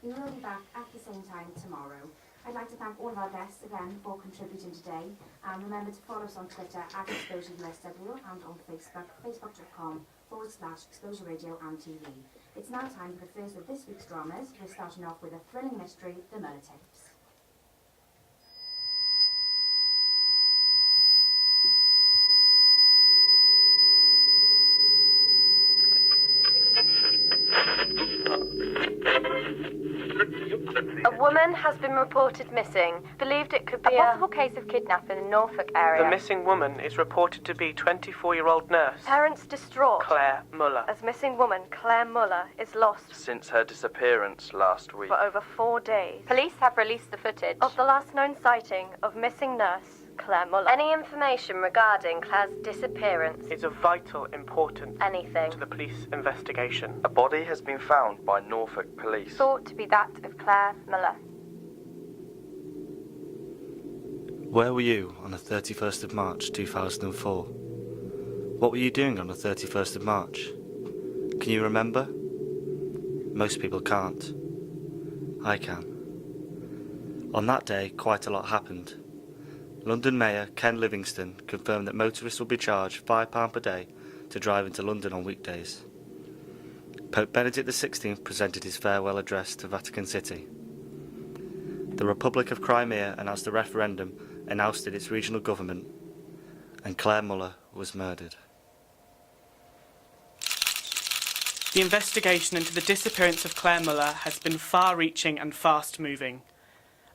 We will be back at the same time tomorrow. I'd like to thank all of our guests again for contributing today. And remember to follow us on Twitter at ExplosureUSW and on Facebook, facebook.com/Exposure Radio and TV. It's now time for the first of this week's dramas. We're starting off with a thrilling mystery, the Muller Tapes. A woman has been reported missing. Believed it could be a possible case of kidnapping in Norfolk area. The missing woman is reported to be 24-year-old nurse Parents distraught. Claire Muller. As missing woman Claire Muller is lost Since her disappearance last week. for over 4 days. Police have released the footage of the last known sighting of missing nurse Claire Muller. Any information regarding Claire's disappearance Is of vital importance anything to the police investigation. A body has been found by Norfolk police. thought to be that of Claire Muller. Where were you on the 31st of March 2004? What were you doing on the 31st of March? Can you remember? Most people can't. I can. On that day, quite a lot happened. London Mayor Ken Livingstone confirmed that motorists will be charged £5 per day to drive into London on weekdays. Pope Benedict XVI presented his farewell address to Vatican City. The Republic of Crimea announced a referendum and ousted its regional government, and Claire Muller was murdered. The investigation into the disappearance of Claire Muller has been far-reaching and fast-moving.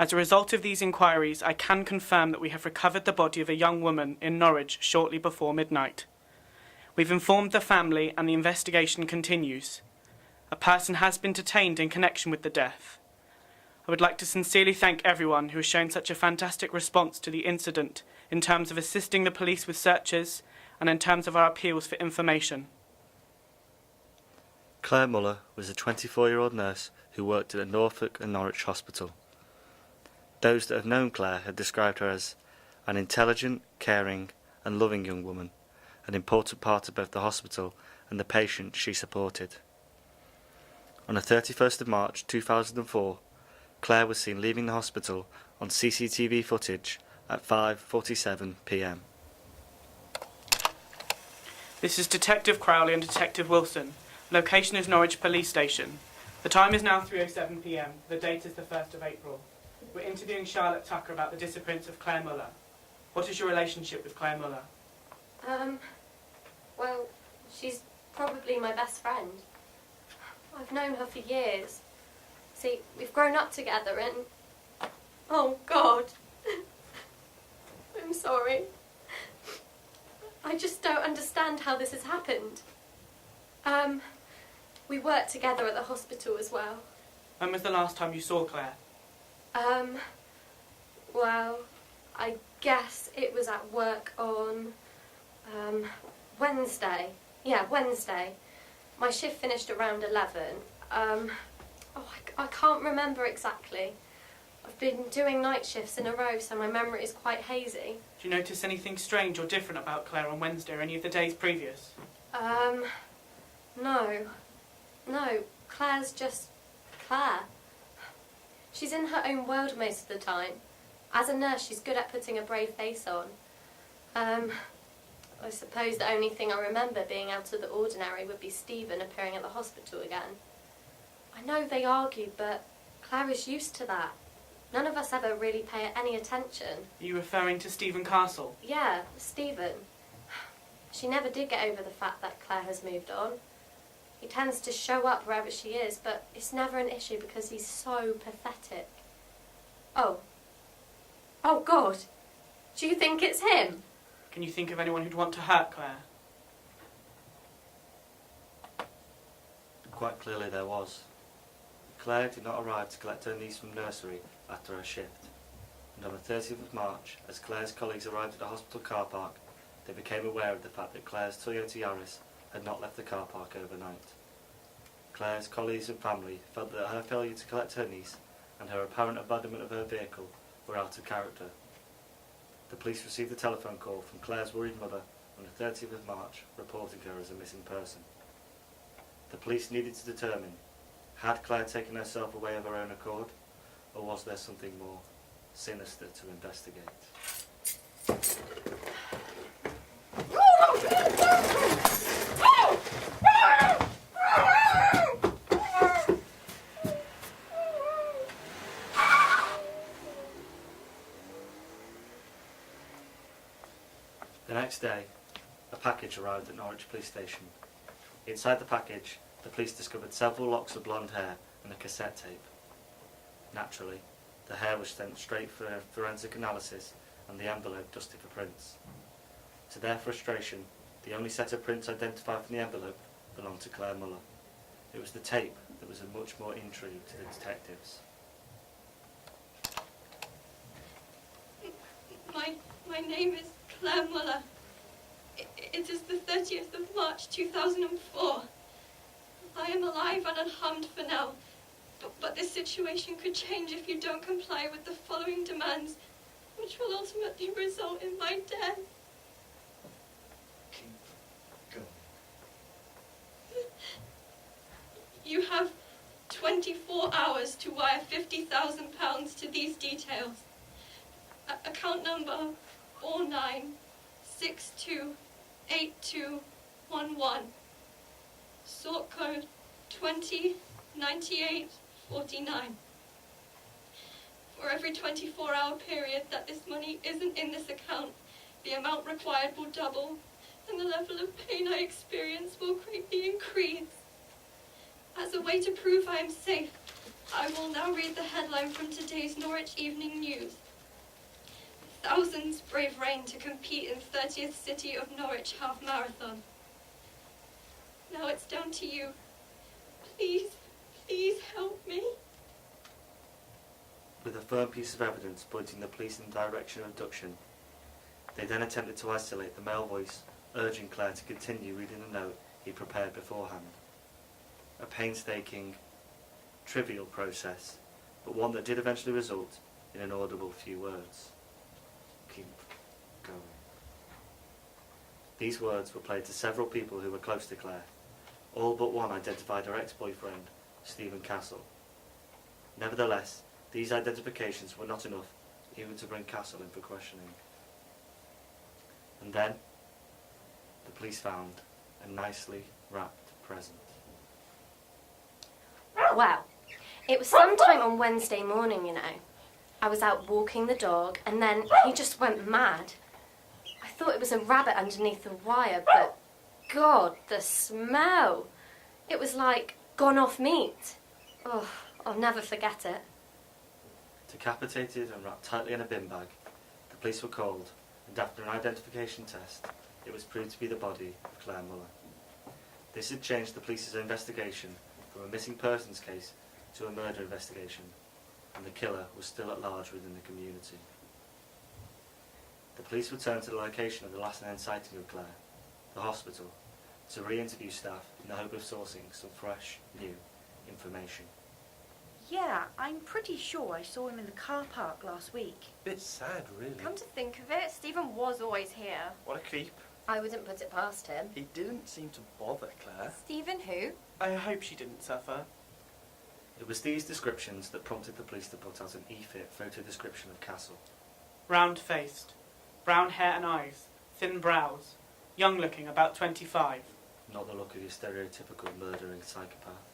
As a result of these inquiries, I can confirm that we have recovered the body of a young woman in Norwich shortly before midnight. We've informed the family and the investigation continues. A person has been detained in connection with the death. I would like to sincerely thank everyone who has shown such a fantastic response to the incident in terms of assisting the police with searches and in terms of our appeals for information. Claire Muller was a 24-year-old nurse who worked at a Norfolk and Norwich hospital. Those that have known Claire have described her as an intelligent, caring and loving young woman, an important part of both the hospital and the patient she supported. On the 31st of March 2004, Claire was seen leaving the hospital on CCTV footage at 5:47 p.m. This is Detective Crowley and Detective Wilson. Location is Norwich Police Station. The time is now 3:07 p.m. The date is the 1st of April. We're interviewing Charlotte Tucker about the disappearance of Claire Muller. What is your relationship with Claire Muller? Well, she's probably my best friend. I've known her for years. See, we've grown up together and... Oh, God. I'm sorry. I just don't understand how this has happened. We worked together at the hospital as well. When was the last time you saw Claire? Well, I guess it was at work on, Wednesday. Yeah, Wednesday. My shift finished around 11. I can't remember exactly. I've been doing night shifts in a row, so my memory is quite hazy. Do you notice anything strange or different about Claire on Wednesday or any of the days previous? No. Claire's just Claire. She's in her own world most of the time. As a nurse, she's good at putting a brave face on. I suppose the only thing I remember being out of the ordinary would be Stephen appearing at the hospital again. I know they argued, but Claire is used to that. None of us ever really pay any attention. Are you referring to Stephen Castle? Yeah, Stephen. She never did get over the fact that Claire has moved on. He tends to show up wherever she is, but it's never an issue because he's so pathetic. Oh, God. Do you think it's him? Can you think of anyone who'd want to hurt Claire? Quite clearly there was. Claire did not arrive to collect her niece from nursery after her shift, and on the 30th of March, as Claire's colleagues arrived at the hospital car park, they became aware of the fact that Claire's Toyota Yaris had not left the car park overnight. Claire's colleagues and family felt that her failure to collect her niece and her apparent abandonment of her vehicle were out of character. The police received a telephone call from Claire's worried mother on the 30th of March reporting her as a missing person. The police needed to determine Had Claire taken herself away of her own accord, or was there something more sinister to investigate? The next day, a package arrived at Norwich Police Station. Inside the package, the police discovered several locks of blonde hair and a cassette tape. Naturally, the hair was sent straight for forensic analysis and the envelope dusted for prints. To their frustration, the only set of prints identified from the envelope belonged to Claire Muller. It was the tape that was of much more intrigue to the detectives. My name is Claire Muller. It is the 30th of March 2004. I am alive and unharmed for now, but this situation could change if you don't comply with the following demands, which will ultimately result in my death. Keep going. You have 24 hours to wire £50,000 to these details. Account number 49628211. Sort code 209849. For every 24-hour period that this money isn't in this account, the amount required will double, and the level of pain I experience will greatly increase. As a way to prove I am safe, I will now read the headline from today's Norwich Evening News. Thousands brave rain to compete in 30th City of Norwich Half Marathon. Now it's down to you. Please, please help me. With a firm piece of evidence pointing the police in the direction of abduction, they then attempted to isolate the male voice, urging Claire to continue reading the note he prepared beforehand. A painstaking, trivial process, but one that did eventually result in an audible few words. Keep going. These words were played to several people who were close to Claire. All but one identified her ex-boyfriend, Stephen Castle. Nevertheless, these identifications were not enough even to bring Castle in for questioning. And then, the police found a nicely wrapped present. Well, it was sometime on Wednesday morning, you know. I was out walking the dog, and then he just went mad. I thought it was a rabbit underneath the wire, but God, the smell! It was like gone off meat. Oh, I'll never forget it. Decapitated and wrapped tightly in a bin bag, the police were called, and after an identification test, it was proved to be the body of Claire Muller. This had changed the police's investigation from a missing persons case to a murder investigation, and the killer was still at large within the community. The police returned to the location of the last known sighting of Claire, the hospital, to re-interview staff in the hope of sourcing some fresh, new information. Yeah, I'm pretty sure I saw him in the car park last week. Bit sad, really. Come to think of it, Stephen was always here. What a creep. I wouldn't put it past him. He didn't seem to bother Claire. Stephen who? I hope she didn't suffer. It was these descriptions that prompted the police to put out an EFIT photo description of Castle. Round-faced, brown hair and eyes, thin brows, young-looking, about 25. Not the look of your stereotypical murdering psychopath.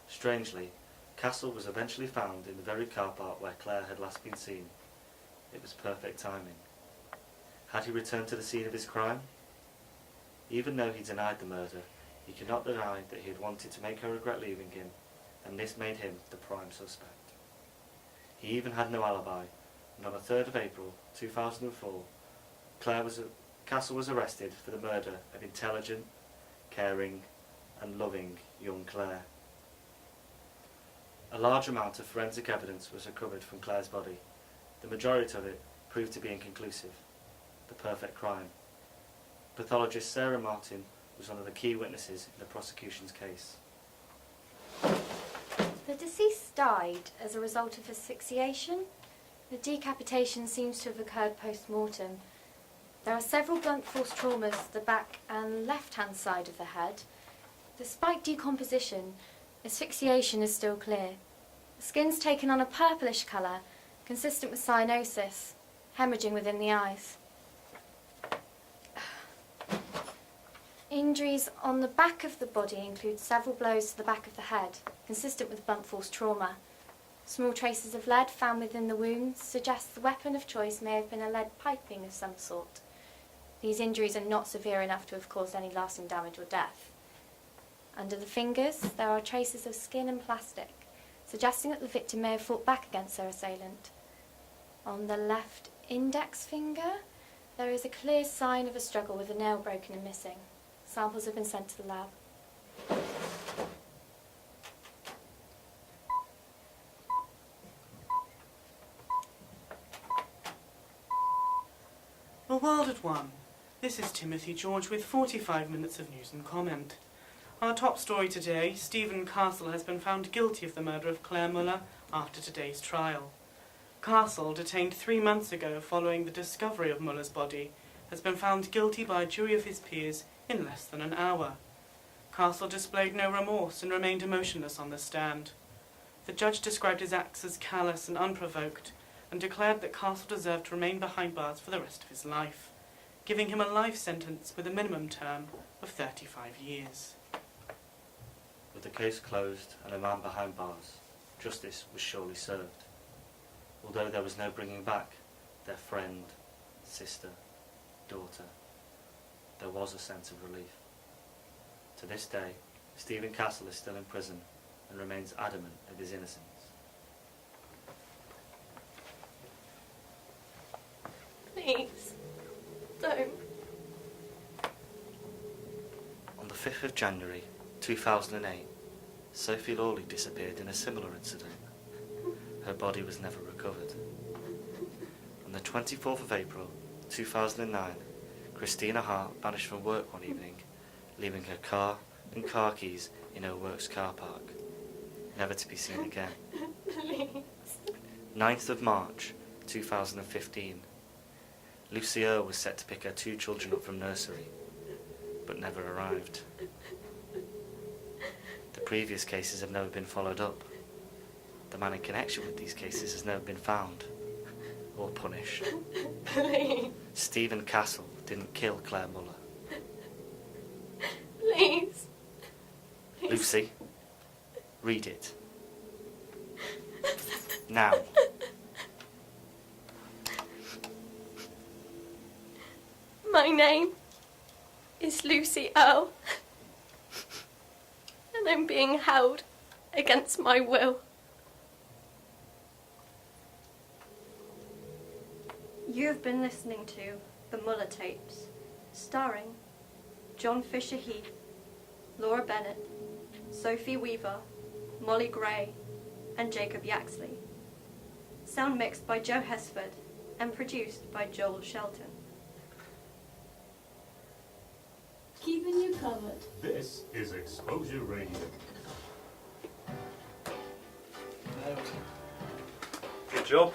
Strangely, Castle was eventually found in the very car park where Claire had last been seen. It was perfect timing. Had he returned to the scene of his crime? Even though he denied the murder, he could not deny that he had wanted to make her regret leaving him, and this made him the prime suspect. He even had no alibi, and on the 3rd of April 2004, Castle was arrested for the murder of intelligent, caring, and loving young Claire. A large amount of forensic evidence was recovered from Claire's body. The majority of it proved to be inconclusive. The perfect crime. Pathologist Sarah Martin was one of the key witnesses in the prosecution's case. The deceased died as a result of asphyxiation. The decapitation seems to have occurred post-mortem. There are several blunt force traumas to the back and left-hand side of the head. Despite decomposition, Asphyxiation is still clear. The skin's taken on a purplish colour, consistent with cyanosis, hemorrhaging within the eyes. Injuries on the back of the body include several blows to the back of the head, consistent with blunt force trauma. Small traces of lead found within the wounds suggest the weapon of choice may have been a lead piping of some sort. These injuries are not severe enough to have caused any lasting damage or death. Under the fingers, there are traces of skin and plastic, suggesting that the victim may have fought back against their assailant. On the left index finger, there is a clear sign of a struggle with a nail broken and missing. Samples have been sent to the lab. A world at one. This is Timothy George with 45 minutes of news and comment. Our top story today, Stephen Castle has been found guilty of the murder of Claire Muller after today's trial. Castle, detained 3 months ago following the discovery of Muller's body, has been found guilty by a jury of his peers in less than an hour. Castle displayed no remorse and remained emotionless on the stand. The judge described his acts as callous and unprovoked and declared that Castle deserved to remain behind bars for the rest of his life, giving him a life sentence with a minimum term of 35 years. With the case closed and a man behind bars, justice was surely served. Although there was no bringing back their friend, sister, daughter, there was a sense of relief. To this day, Stephen Castle is still in prison and remains adamant of his innocence. Please, don't. On the 5th of January 2008, Sophie Lawley disappeared in a similar incident. Her body was never recovered. On the 24th of April 2009, Christina Hart vanished from work one evening, leaving her car and car keys in her works car park, never to be seen again. 9th of March 2015, Lucy Earle was set to pick her 2 children up from nursery, but never arrived. The previous cases have never been followed up. The man in connection with these cases has never been found or punished. Please. Stephen Castle didn't kill Claire Muller. Please. Lucy, read it. Now. My name is Lucy Earle, and I'm being held against my will. You have been listening to the Muller Tapes, starring John Fisher Heath, Laura Bennett, Sophie Weaver, Molly Gray, and Jacob Yaxley. Sound mixed by Joe Hesford and produced by Joel Shelton. Keeping you covered. This is Exposure Radio. Good job.